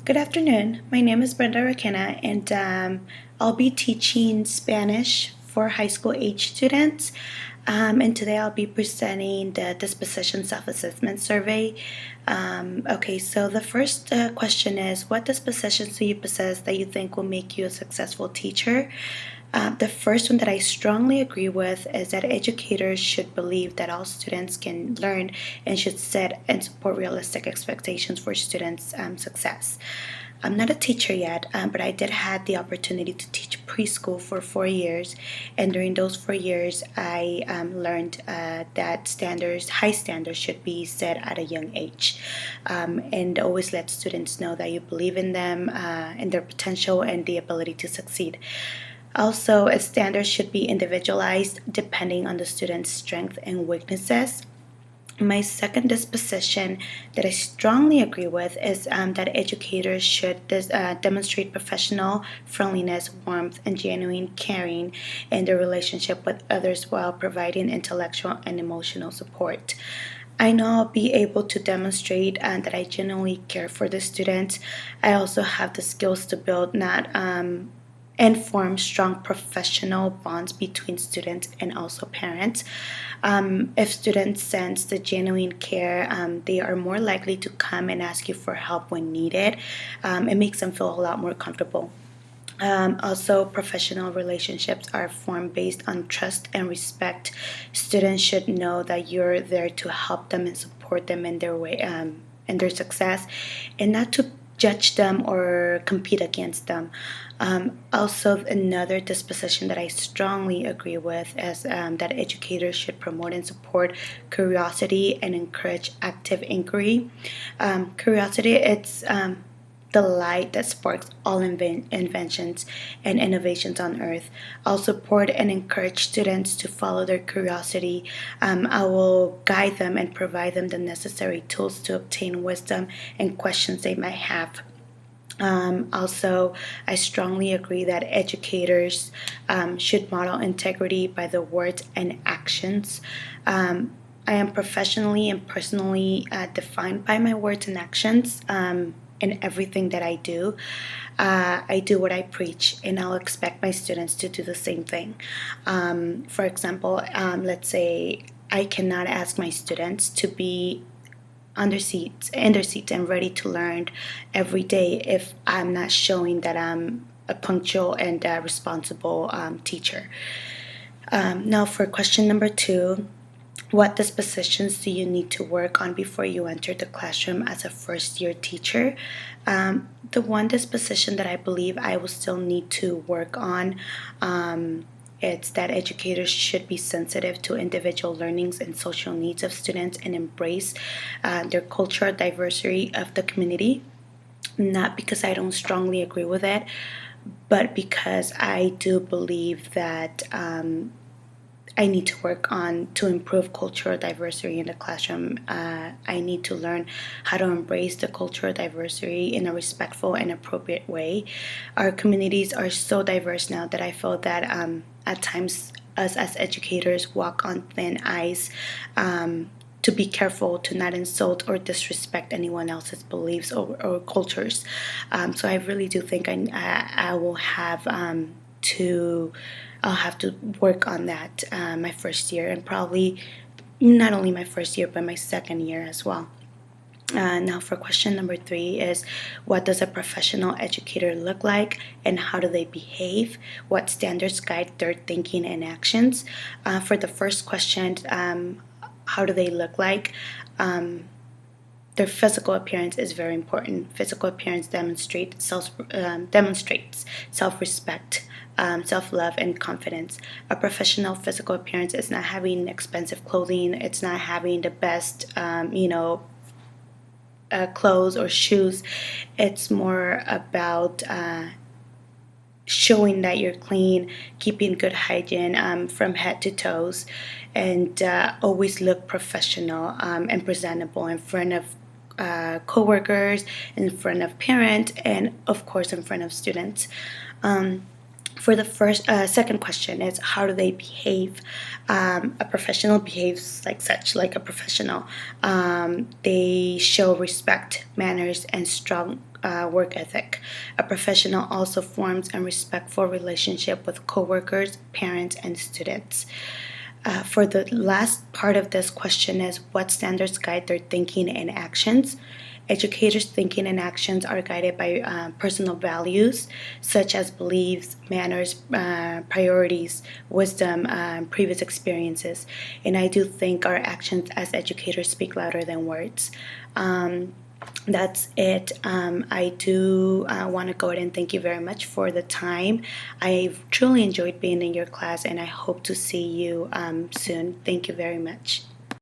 Good afternoon. My name is Brenda Raquena, and I'll be teaching Spanish for high school age students. And today I'll be presenting the Dispositions Self-Assessment survey. So the first question is, what dispositions do you possess that you think will make you a successful teacher? The first one that I strongly agree with is that educators should believe that all students can learn and should set and support realistic expectations for students' success. I'm not a teacher yet, but I did have the opportunity to teach preschool for 4 years, and during those 4 years, I learned that high standards, should be set at a young age, and always let students know that you believe in them, and their potential, and the ability to succeed. Also, a standard should be individualized depending on the student's strengths and weaknesses. My second disposition that I strongly agree with is that educators should demonstrate professional friendliness, warmth, and genuine caring in their relationship with others while providing intellectual and emotional support. I know I'll be able to demonstrate that I genuinely care for the students. I also have the skills to build not and form strong professional bonds between students and also parents. If students sense the genuine care, they are more likely to come and ask you for help when needed. It makes them feel a lot more comfortable. Also, professional relationships are formed based on trust and respect. Students should know that you're there to help them and support them in their way, in their success, and not to judge them or compete against them. Also, another disposition that I strongly agree with is that educators should promote and support curiosity and encourage active inquiry. Curiosity, it's the light that sparks all inventions and innovations on earth. I'll support and encourage students to follow their curiosity. I will guide them and provide them the necessary tools to obtain wisdom and questions they might have. Also, I strongly agree that educators should model integrity by the words and actions. I am professionally and personally defined by my words and actions. In everything that I do. I do what I preach, and I'll expect my students to do the same thing. For example, let's say I cannot ask my students to be in their seats and ready to learn every day if I'm not showing that I'm a punctual and responsible teacher. Now, for question number 2, what dispositions do you need to work on before you enter the classroom as a first year teacher? The one disposition that I believe I will still need to work on, it's that educators should be sensitive to individual learnings and social needs of students and embrace their cultural diversity of the community. Not because I don't strongly agree with it, but because I do believe that I need to work on to improve cultural diversity in the classroom. I need to learn how to embrace the cultural diversity in a respectful and appropriate way. Our communities are so diverse now that I feel that at times us as educators walk on thin ice, to be careful to not insult or disrespect anyone else's beliefs or cultures. So I really do think I will have to I'll have to work on that my first year, and probably not only my first year but my second year as well. Now, for question number 3 is, what does a professional educator look like and how do they behave? What standards guide their thinking and actions? For the first question, how do they look like? Their physical appearance is very important. Physical appearance demonstrates self-respect, self-love, and confidence. A professional physical appearance is not having expensive clothing. It's not having the best, clothes or shoes. It's more about showing that you're clean, keeping good hygiene from head to toes, and always look professional and presentable in front of coworkers, in front of parents, and of course in front of students. For the second question is, how do they behave? A professional behaves like such, like a professional. They show respect, manners, and strong work ethic. A professional also forms a respectful relationship with coworkers, parents, and students. For the last part of this question is, what standards guide their thinking and actions? Educators' thinking and actions are guided by personal values such as beliefs, manners, priorities, wisdom, previous experiences. And I do think our actions as educators speak louder than words. That's it. I do want to go ahead and thank you very much for the time. I've truly enjoyed being in your class, and I hope to see you soon. Thank you very much.